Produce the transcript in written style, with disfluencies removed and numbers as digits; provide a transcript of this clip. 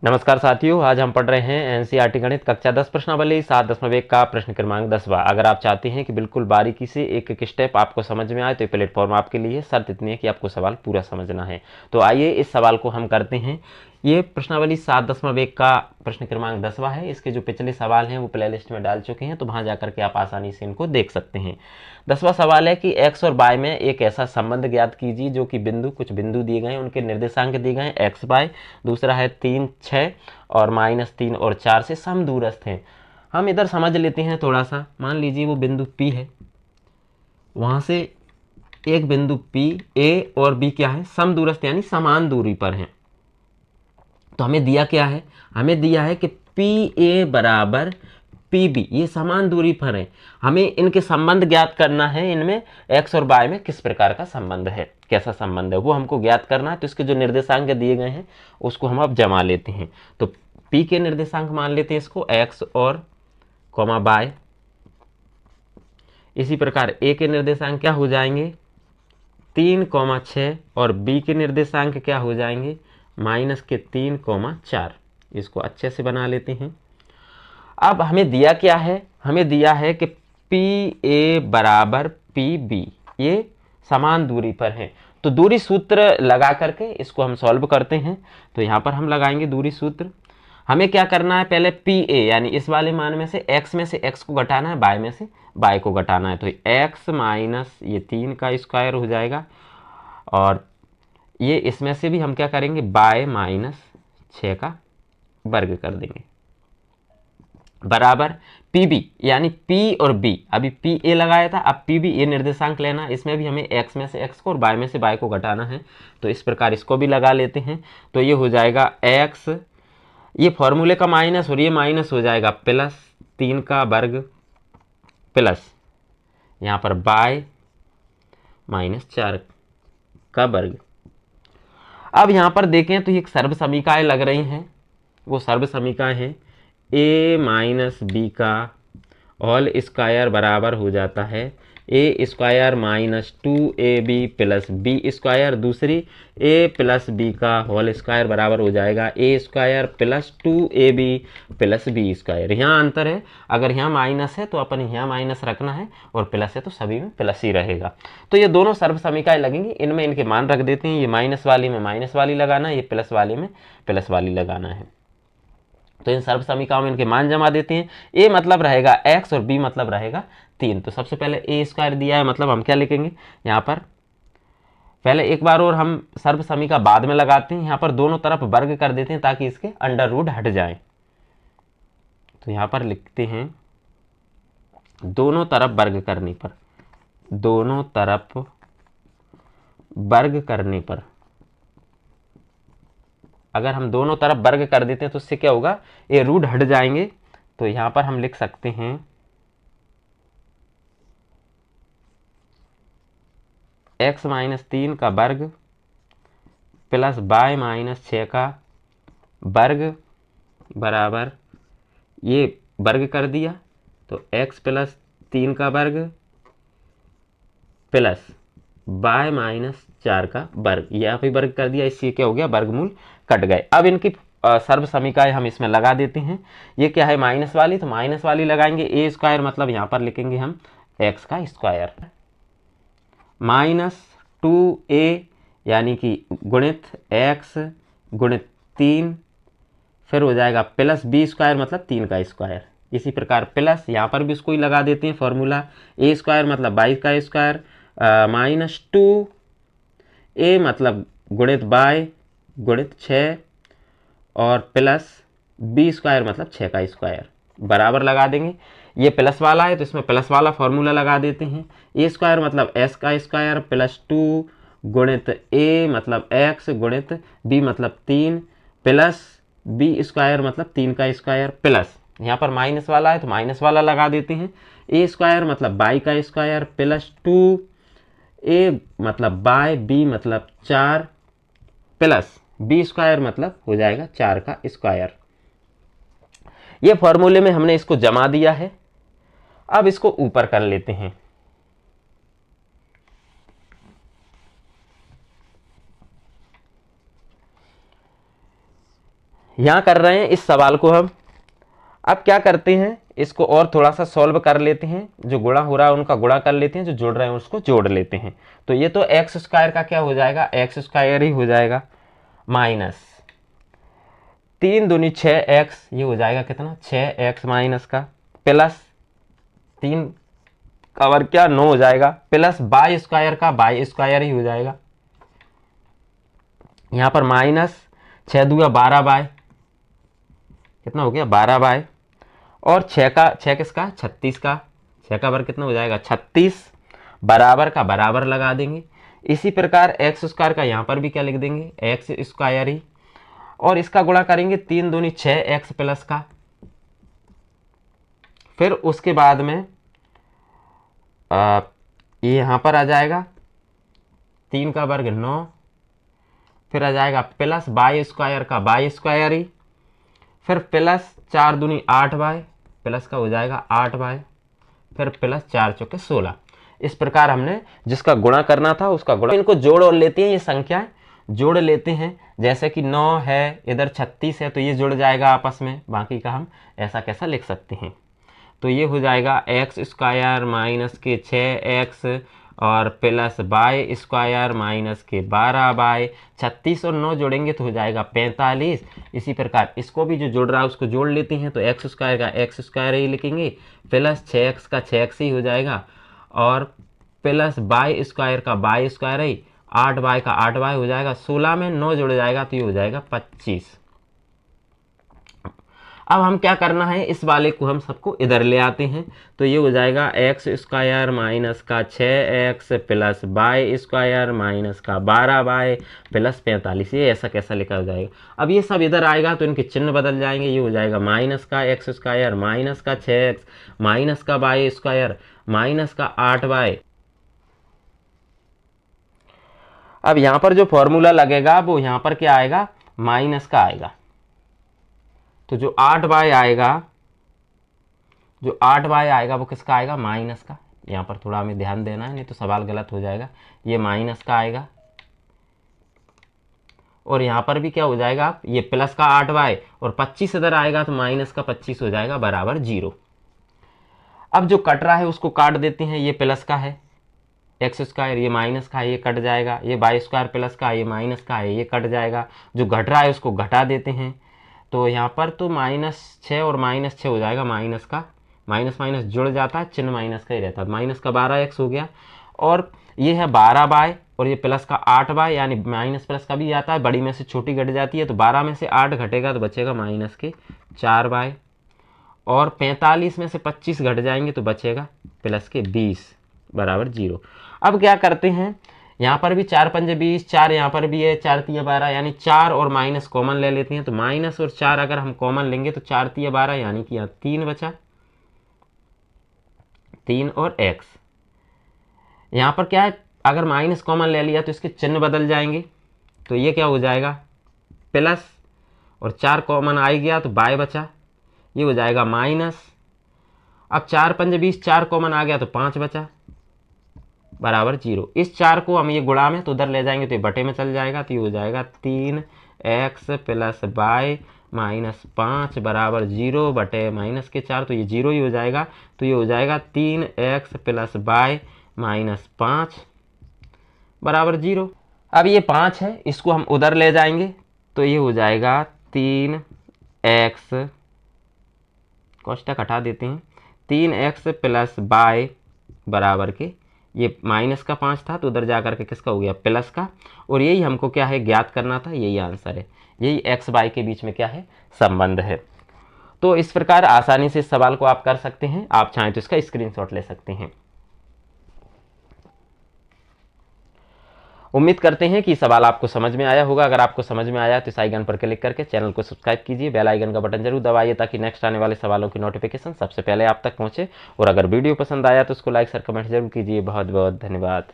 नमस्कार साथियों, आज हम पढ़ रहे हैं एनसीईआरटी गणित कक्षा 10 प्रश्नावली 7.1 का प्रश्न क्रमांक 10वां। अगर आप चाहते हैं कि बिल्कुल बारीकी से एक एक स्टेप आपको समझ में आए तो ये प्लेटफॉर्म आपके लिए है। शर्त इतनी है कि आपको सवाल पूरा समझना है। तो आइए इस सवाल को हम करते हैं। ये प्रश्नावली 7.1 का प्रश्न क्रमांक 10वां है। इसके जो पिछले सवाल हैं वो प्लेलिस्ट में डाल चुके हैं, तो वहां जाकर के आप आसानी से इनको देख सकते हैं। 10वां सवाल है कि एक्स और वाई में एक ऐसा संबंध ज्ञात कीजिए जो कि कुछ बिंदु दिए गए हैं, उनके निर्देशांक दिए गए हैं एक्स वाई, दूसरा है 3, 6 और -3 और 4 से समदूरस्थ हैं। हम इधर समझ लेते हैं थोड़ा सा। मान लीजिए वो बिंदु P है, वहां से एक बिंदु P, A और B क्या है, समदूरस्थ यानी समान दूरी पर हैं। तो हमें दिया क्या है, हमें दिया है कि PA बराबर PB, ये समान दूरी पर है। हमें इनके संबंध ज्ञात करना है, इनमें x और y में किस प्रकार का संबंध है, कैसा संबंध है वो हमको ज्ञात करना है। तो इसके जो निर्देशांक दिए गए हैं उसको हम अब जमा लेते हैं। तो P के निर्देशांक मान लेते हैं इसको x और y। इसी प्रकार A के निर्देशांक क्या हो जाएंगे 3, 6 और B के निर्देशांक क्या हो जाएंगे -3, 4। इसको अच्छे से बना लेते हैं। अब हमें दिया क्या है, हमें दिया है कि PA बराबर PB, ये समान दूरी पर है। तो दूरी सूत्र लगा करके इसको हम सॉल्व करते हैं। तो यहाँ पर हम लगाएंगे दूरी सूत्र। हमें क्या करना है, पहले PA यानी इस वाले मान में से x को घटाना है, y में से y को घटाना है। तो x माइनस ये 3 का स्क्वायर हो जाएगा, और ये इसमें से भी हम क्या करेंगे y माइनस 6 का वर्ग कर देंगे, बराबर PB यानी P और B। अभी PA लगाया था, अब PB ये निर्देशांक लेना, इसमें भी हमें x में से x को और y में से y को घटाना है। तो इस प्रकार इसको भी लगा लेते हैं। तो ये हो जाएगा x, ये फॉर्मूले का माइनस और ये माइनस हो जाएगा +3 का वर्ग प्लस यहाँ पर y -4 का वर्ग। अब यहाँ पर देखें तो ये सर्व समीकरण लग रही हैं। वो सर्व समीकरण है a माइनस बी का होल स्क्वायर बराबर हो जाता है a square minus 2ab plus B square. दूसरी a प्लस बी का होल स्क्वायर बराबर हो जाएगा a square plus 2ab plus B square. यहाँ अंतर है, अगर यहाँ माइनस है तो अपन यहाँ माइनस रखना है, और प्लस है तो सभी में प्लस ही रहेगा। तो ये दोनों सर्व समीकरण लगेंगी, इनमें इनके मान रख देते हैं। ये माइनस वाली में माइनस वाली लगाना है, ये प्लस वाली में प्लस वाली लगाना है। तो इन सर्व समीकरणों में इनके मान जमा देते हैं। a मतलब रहेगा x और b मतलब रहेगा 3। तो सबसे पहले a स्क्वायर दिया है, मतलब हम क्या लिखेंगे यहाँ पर, पहले एक बार और हम सर्व समीकरण बाद में लगाते हैं। यहाँ पर दोनों तरफ वर्ग कर देते हैं ताकि इसके अंडर रूट हट जाए। तो यहाँ पर लिखते हैं दोनों तरफ वर्ग करने पर, दोनों तरफ वर्ग करने पर, अगर हम दोनों तरफ वर्ग कर देते हैं तो उससे क्या होगा, ये रूट हट जाएंगे। तो यहां पर हम लिख सकते हैं x माइनस 3 का वर्ग प्लस y माइनस 6 का वर्ग बराबर, ये वर्ग कर दिया तो x प्लस 3 का वर्ग प्लस y माइनस 4 का वर्ग, यहाँ पे वर्ग कर दिया, इससे क्या हो गया वर्गमूल कट गए। अब इनकी सर्व समीकरण हम इसमें लगा देते हैं। ये क्या है माइनस वाली, तो माइनस वाली लगाएंगे। ए स्क्वायर मतलब यहाँ पर लिखेंगे हम x का स्क्वायर माइनस 2a यानी कि गुणित x गुणित 3, फिर हो जाएगा प्लस बी स्क्वायर मतलब 3 का स्क्वायर। इसी प्रकार प्लस यहाँ पर भी उसको ही लगा देते हैं फॉर्मूला, ए स्क्वायर मतलब 22 का स्क्वायर -2a मतलब गुणित y गुणित 6 और प्लस बी स्क्वायर मतलब 6 का स्क्वायर, बराबर लगा देंगे। ये प्लस वाला है तो इसमें प्लस वाला फॉर्मूला लगा देते हैं। ए स्क्वायर मतलब एस का स्क्वायर प्लस 2 गुणित ए मतलब एक्स गुणित बी मतलब 3 प्लस बी स्क्वायर मतलब 3 का स्क्वायर, प्लस यहाँ पर माइनस वाला है तो माइनस वाला लगा देते हैं। ए स्क्वायर मतलब बाई का स्क्वायर प्लस 2a मतलब बाय, बी मतलब 4 प्लस बी स्क्वायर मतलब हो जाएगा 4 का स्क्वायर। ये फॉर्मूले में हमने इसको जमा दिया है। अब इसको ऊपर कर लेते हैं। यहाँ कर रहे हैं इस सवाल को हम। अब क्या करते हैं, इसको और थोड़ा सा सॉल्व कर लेते हैं। जो गुणा हो रहा है उनका गुणा कर लेते हैं, जो जोड़ रहे हैं उसको जोड़ लेते हैं। तो ये तो एक्स स्क्वायर का क्या हो जाएगा, एक्स स्क्वायर ही हो जाएगा, माइनस 3 दूनी 6x, ये हो जाएगा कितना 6x माइनस का, प्लस 3 का वर्ग क्या 9 हो जाएगा, प्लस बाई स्क्वायर का बाई स्क्वायर ही हो जाएगा। यहाँ पर माइनस 6 दूगा 12 बाय, कितना हो गया 12 बाय, और 6 किसका 36 का, 6 का वर्ग कितना हो जाएगा 36, बराबर का बराबर लगा देंगे। इसी प्रकार एक्स स्क्वायर का यहाँ पर भी क्या लिख देंगे, एक्स स्क्वायर ही, और इसका गुणा करेंगे 3 दूनी 6x प्लस का, फिर उसके बाद में ये यहाँ पर आ जाएगा 3 का वर्ग 9, फिर आ जाएगा प्लस बाई स्क्वायर का बाई स्क्वायर ही, फिर प्लस 4 दूनी 8 बाय, प्लस का हो जाएगा 8 बाय, फिर प्लस 4 चौके 16। इस प्रकार हमने जिसका गुणा करना था उसका गुणा, इनको जोड़ और लेते हैं, ये संख्याएं जोड़ लेते हैं। जैसे कि 9 है, इधर 36 है, तो ये जुड़ जाएगा आपस में, बाकी का हम ऐसा कैसा लिख सकते हैं। तो ये हो जाएगा एक्स स्क्वायर माइनस के 6x और प्लस बाई स्क्वायर माइनस के 12 बाय, 36 और 9 जोड़ेंगे तो हो जाएगा 45। इसी प्रकार इसको भी जो जोड़ रहा है उसको जोड़ लेते हैं, तो एक्स स्क्वायर का एक्स स्क्वायर ही लिखेंगे, प्लस 6x का 6x ही हो जाएगा, और प्लस बाई स्क्वायर का बाई स्क्वायर ही, 8 बाय का 8 बाय हो जाएगा, 16 में 9 जुड़ जाएगा तो ये हो जाएगा 25। अब हम क्या करना है, इस वाले को हम सबको इधर ले आते हैं। तो ये हो जाएगा एक्स स्क्वायर माइनस का 6x plus by square minus का 12 बाय प्लस 45, ये ऐसा कैसा लिखा हो जाएगा। अब ये सब इधर आएगा तो इनके चिन्ह बदल जाएंगे, ये हो जाएगा माइनस का एक्स स्क्वायर माइनस का 6x माइनस का बाई स्क्वायर माइनस का 8 बाय। अब यहाँ पर जो फॉर्मूला लगेगा वो यहाँ पर क्या आएगा, माइनस का आएगा। तो जो 8 बाय आएगा, जो 8 बाय आएगा वो किसका आएगा, माइनस का। यहाँ पर थोड़ा हमें ध्यान देना है, नहीं तो सवाल गलत हो जाएगा। ये माइनस का आएगा, और यहाँ पर भी क्या हो जाएगा, ये प्लस का 8 बाय और 25 इधर आएगा तो माइनस का 25 हो जाएगा बराबर 0। अब जो कट रहा है उसको काट देते हैं। ये प्लस का है एक्स स्क्वायर, ये माइनस का है, ये कट जाएगा। ये बाई स्क्वायर प्लस का है, ये माइनस का है, ये कट जाएगा। जो घट रहा है उसको घटा देते हैं। तो यहाँ पर तो -6 और -6 हो जाएगा, माइनस का माइनस माइनस जुड़ जाता है, चिन्ह माइनस का ही रहता है। माइनस का 12x हो गया, और ये है 12 बाय, और ये प्लस का 8 बाय, यानी माइनस प्लस का भी आता है, बड़ी में से छोटी घट जाती है। तो 12 में से 8 घटेगा तो बचेगा माइनस के 4 बाय, और 45 में से 25 घट जाएंगे तो बचेगा प्लस के 20 बराबर 0। अब क्या करते हैं, यहाँ पर भी 4 पंजे 20, 4 यहाँ पर भी है, 4 तिया 12, यानी 4 और माइनस कॉमन ले लेते हैं। तो माइनस और 4 अगर हम कॉमन लेंगे तो 4 तिया 12, यानी कि यहाँ 3 बचा, 3 और x। यहाँ पर क्या है, अगर माइनस कॉमन ले लिया तो इसके चिन्ह बदल जाएंगे। तो ये क्या हो जाएगा, प्लस, और 4 कॉमन आ गया तो बाय बचा, ये हो जाएगा माइनस। अब 4 पंजे 20, 4 कॉमन आ गया तो 5 बचा बराबर 0। इस 4 को हम ये गुणा में तो उधर ले जाएंगे तो ये बटे में चल जाएगा, तो ये हो जाएगा 3x प्लस बाय माइनस 5 बराबर 0 बटे माइनस के 4, तो ये 0 ही हो जाएगा। तो ये हो जाएगा 3x प्लस बाय माइनस 5 बराबर 0। अब ये 5 है, इसको हम उधर ले जाएंगे तो ये हो जाएगा 3x, कोष्टक हटा देते हैं, 3x प्लस बाय बराबर के, ये माइनस का 5 था तो उधर जाकर के किसका हो गया, प्लस का। और यही हमको क्या है, ज्ञात करना था, यही आंसर है। यही x y के बीच में क्या है, संबंध है। तो इस प्रकार आसानी से इस सवाल को आप कर सकते हैं। आप चाहें तो इसका स्क्रीनशॉट ले सकते हैं। उम्मीद करते हैं कि सवाल आपको समझ में आया होगा। अगर आपको समझ में आया तो इस आइकन पर क्लिक करके चैनल को सब्सक्राइब कीजिए, बेल आइकन का बटन जरूर दबाइए ताकि नेक्स्ट आने वाले सवालों की नोटिफिकेशन सबसे पहले आप तक पहुंचे। और अगर वीडियो पसंद आया तो उसको लाइक शेयर कमेंट जरूर कीजिए। बहुत बहुत धन्यवाद।